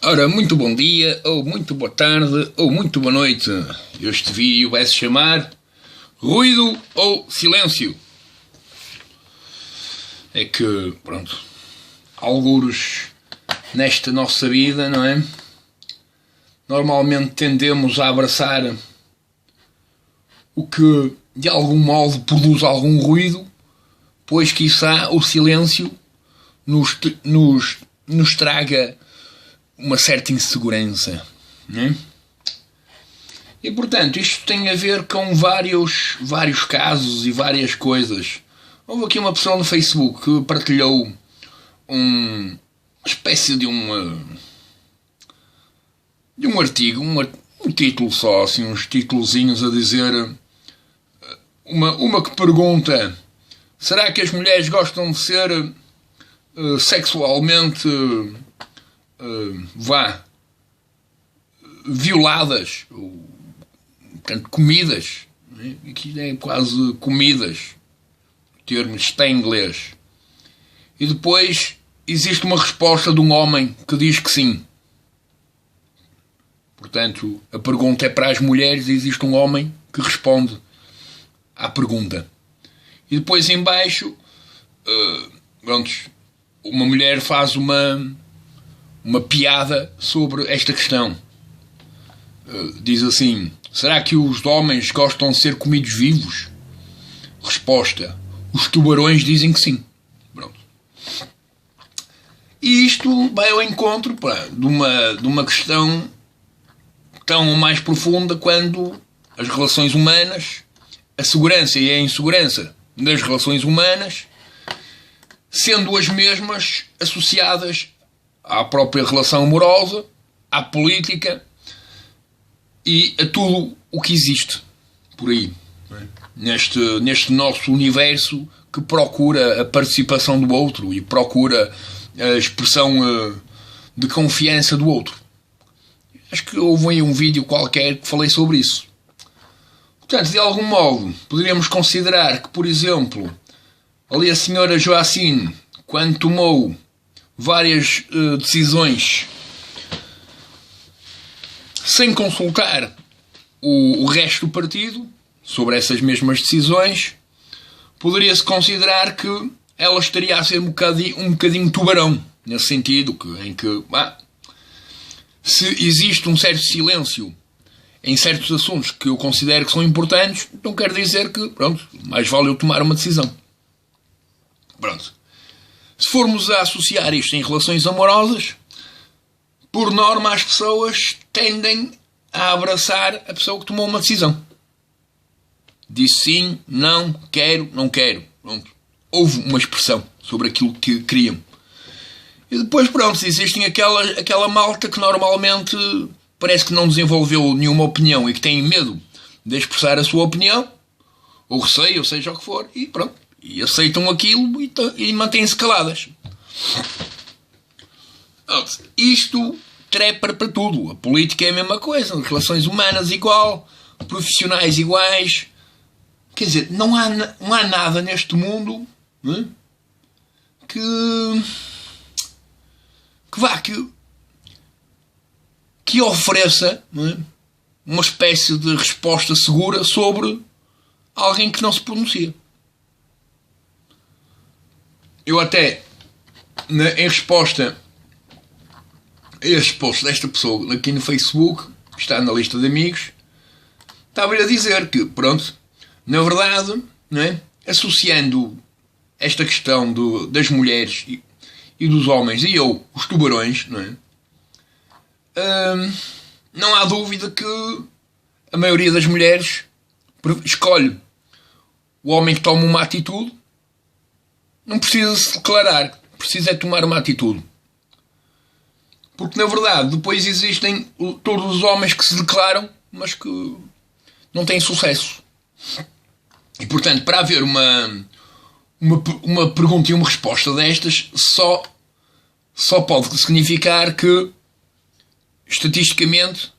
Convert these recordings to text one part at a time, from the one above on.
Ora, muito bom dia, ou muito boa tarde, ou muito boa noite. Este vídeo vai se chamar Ruído ou Silêncio. É que, pronto, algures nesta nossa vida, não é? Normalmente tendemos a abraçar o que de algum modo produz algum ruído, pois quiçá o silêncio nos traga uma certa insegurança, não é? E portanto isto tem a ver com vários casos e várias coisas. Houve aqui uma pessoa no Facebook que partilhou uma espécie de um artigo, um título só, assim, uns titulozinhos a dizer uma que pergunta: será que as mulheres gostam de ser sexualmente violadas, ou, portanto, comidas, né? Aqui é quase comidas, o termo está em inglês. E depois existe uma resposta de um homem que diz que sim. Portanto, a pergunta é para as mulheres e existe um homem que responde à pergunta. E depois em baixo, uma mulher faz uma piada sobre esta questão. Diz assim: será que os homens gostam de ser comidos vivos? Resposta: os tubarões dizem que sim. Pronto. E isto vai ao encontro de uma questão tão mais profunda quando as relações humanas, a segurança e a insegurança das relações humanas, sendo as mesmas associadas à própria relação amorosa, à política e a tudo o que existe por aí, neste nosso universo que procura a participação do outro e procura a expressão de confiança do outro. Acho que houve aí um vídeo qualquer que falei sobre isso. Portanto, de algum modo, poderíamos considerar que, por exemplo, ali a senhora Joacine, quando tomou várias decisões sem consultar o resto do partido sobre essas mesmas decisões, poderia-se considerar que ela estaria a ser um bocadinho tubarão, nesse sentido, em que se existe um certo silêncio em certos assuntos que eu considero que são importantes, não quer dizer que, pronto, mais vale eu tomar uma decisão. Pronto. Se formos a associar isto em relações amorosas, por norma as pessoas tendem a abraçar a pessoa que tomou uma decisão. Disse sim, não, quero, não quero. Pronto. Houve uma expressão sobre aquilo que queriam. E depois, pronto, existem aquela malta que normalmente parece que não desenvolveu nenhuma opinião e que tem medo de expressar a sua opinião, ou receio, ou seja o que for, e pronto. E aceitam aquilo e mantêm-se caladas. Isto trepa para tudo. A política é a mesma coisa. As relações humanas igual, profissionais iguais. Quer dizer, não há nada neste mundo, né, que ofereça, né, uma espécie de resposta segura sobre alguém que não se pronuncia. Eu até, em resposta a este post desta pessoa aqui no Facebook, que está na lista de amigos, estava-lhe a dizer que, pronto, na verdade, não é, associando esta questão das mulheres e dos homens e os tubarões, não é, não há dúvida que a maioria das mulheres escolhe o homem que toma uma atitude. Não precisa se declarar, precisa é tomar uma atitude. Porque, na verdade, depois existem todos os homens que se declaram, mas que não têm sucesso. E, portanto, para haver uma pergunta e uma resposta destas, só pode significar que, estatisticamente,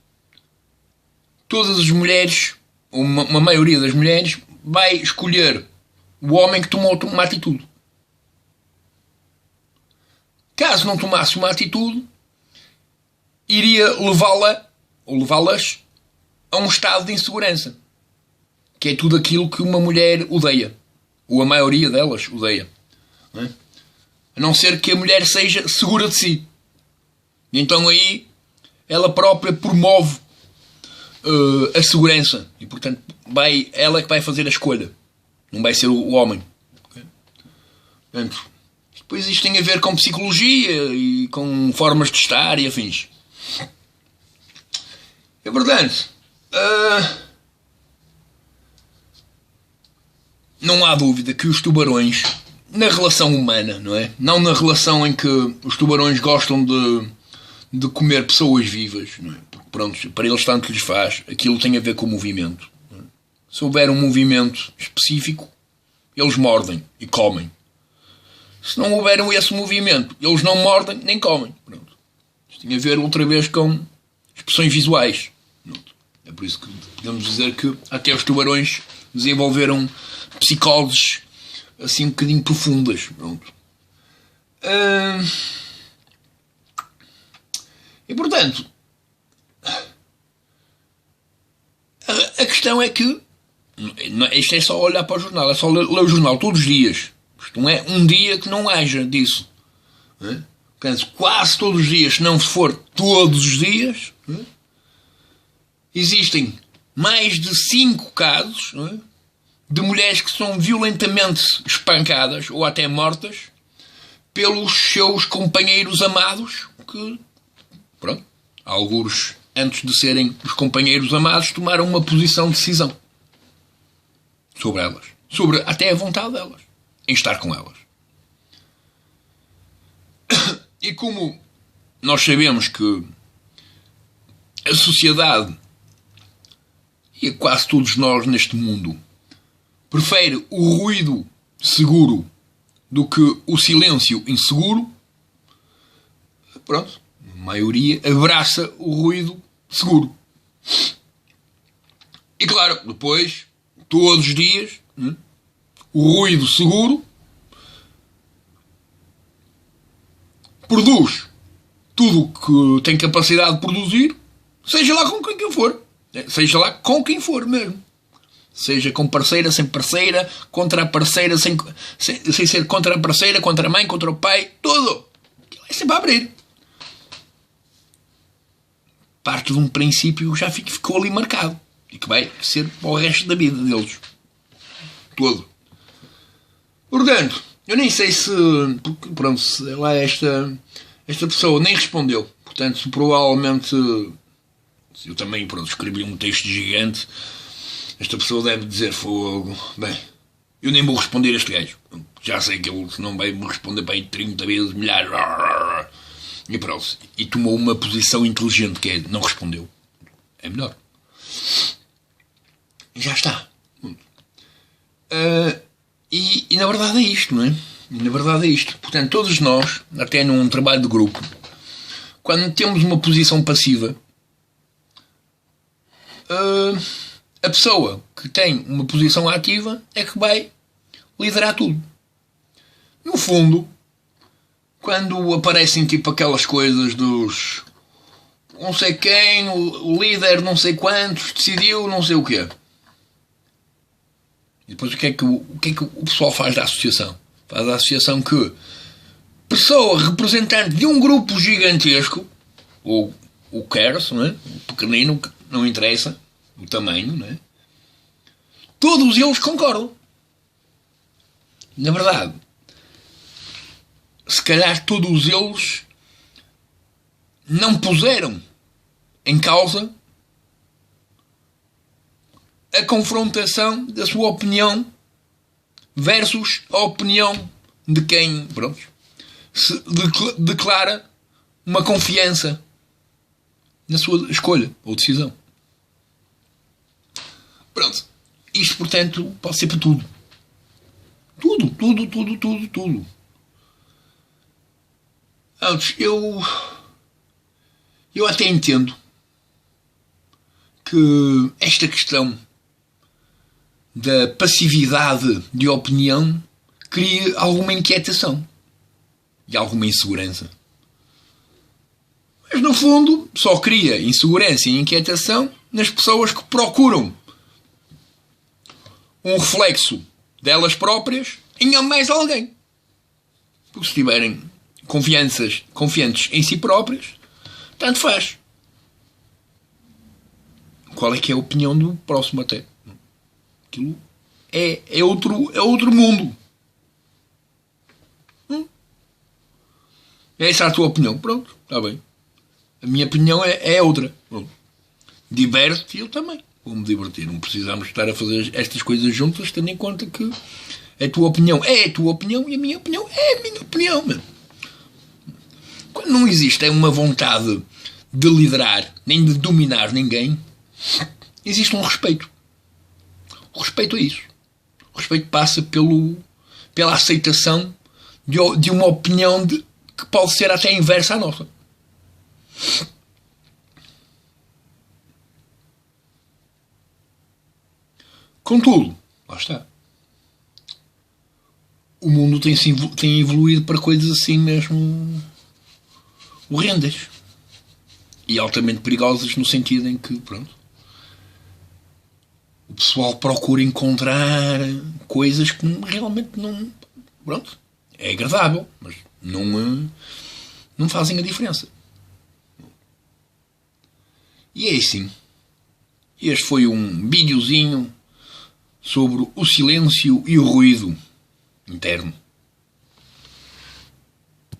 todas as mulheres, uma maioria das mulheres, vai escolher o homem que tomou uma atitude. Caso não tomasse uma atitude, iria levá-la ou levá-las a um estado de insegurança, que é tudo aquilo que uma mulher odeia, ou a maioria delas odeia, não é? A não ser que a mulher seja segura de si. E então aí ela própria promove a segurança e, portanto, ela é que vai fazer a escolha, não vai ser o homem. Okay? Portanto, depois isto tem a ver com psicologia e com formas de estar e afins. É verdade. Não há dúvida que os tubarões, na relação humana, não é? Não na relação em que os tubarões gostam de comer pessoas vivas, não é? Porque, pronto, para eles tanto lhes faz, aquilo tem a ver com o movimento. Não é? Se houver um movimento específico, eles mordem e comem. Se não houver esse movimento, eles não mordem nem comem. Pronto. Isto tem a ver outra vez com expressões visuais. Pronto. É por isso que podemos dizer que até os tubarões desenvolveram psicoses assim um bocadinho profundas. Pronto. E portanto, a questão é que isto é só olhar para o jornal, é só ler o jornal todos os dias. Isto não é um dia que não haja disso. Não é? Portanto, quase todos os dias, se não for todos os dias, não é? Existem mais de 5 casos, não é? De mulheres que são violentamente espancadas ou até mortas pelos seus companheiros amados que, pronto, alguns antes de serem os companheiros amados tomaram uma posição de decisão sobre elas, sobre até a vontade delas em estar com elas. E como nós sabemos que a sociedade e quase todos nós neste mundo prefere o ruído seguro do que o silêncio inseguro, pronto, a maioria abraça o ruído seguro. E claro, depois, todos os dias, o ruído seguro produz tudo o que tem capacidade de produzir, seja lá com quem for. Seja lá com quem for mesmo. Seja com parceira, sem parceira, contra a parceira, sem ser contra a parceira, contra a mãe, contra o pai, tudo. É sempre a abrir. Parte de um princípio já ficou ali marcado. E que vai ser para o resto da vida deles. Todo. Portanto, eu nem sei se... Porque, pronto, lá esta pessoa nem respondeu. Portanto, provavelmente... Eu também, pronto, escrevi um texto gigante. Esta pessoa deve dizer fogo. Bem, eu nem vou responder a este gajo. Já sei que ele não vai me responder para aí 30 vezes, milhares. E pronto. E tomou uma posição inteligente, que é não respondeu. É melhor. Já está. E na verdade é isto, não é? E na verdade é isto. Portanto, todos nós, até num trabalho de grupo, quando temos uma posição passiva, a pessoa que tem uma posição ativa é que vai liderar tudo. No fundo, quando aparecem tipo aquelas coisas dos não sei quem, o líder não sei quantos, decidiu não sei o quê. E depois o que é que o pessoal faz da associação? Faz da associação que pessoa representante de um grupo gigantesco, ou o cares, não é? O pequenino, não interessa o tamanho, não é? Todos eles concordam. Na verdade, se calhar todos eles não puseram em causa a confrontação da sua opinião versus a opinião de quem, pronto, se declara uma confiança na sua escolha ou decisão. Pronto. Isto, portanto, pode ser para tudo. Tudo. Antes, eu até entendo que esta questão da passividade de opinião cria alguma inquietação e alguma insegurança. Mas, no fundo, só cria insegurança e inquietação nas pessoas que procuram um reflexo delas próprias em mais alguém. Porque se tiverem confiantes em si próprios, tanto faz. Qual é que é a opinião do próximo até? Aquilo é outro mundo. É essa a tua opinião. Pronto, está bem. A minha opinião é outra. Pronto. Diverte-te e eu também. Vou-me divertir. Não precisamos estar a fazer estas coisas juntas, tendo em conta que a tua opinião é a tua opinião e a minha opinião é a minha opinião. Mano. Quando não existe uma vontade de liderar, nem de dominar ninguém, existe um respeito. O respeito é isso. O respeito passa pela aceitação de uma opinião que pode ser até inversa à nossa. Contudo, lá está. O mundo tem evoluído para coisas assim mesmo horrendas. E altamente perigosas no sentido em que, pronto, o pessoal procura encontrar coisas que realmente não... Pronto, é agradável, mas não fazem a diferença. E é assim. Este foi um videozinho sobre o silêncio e o ruído interno.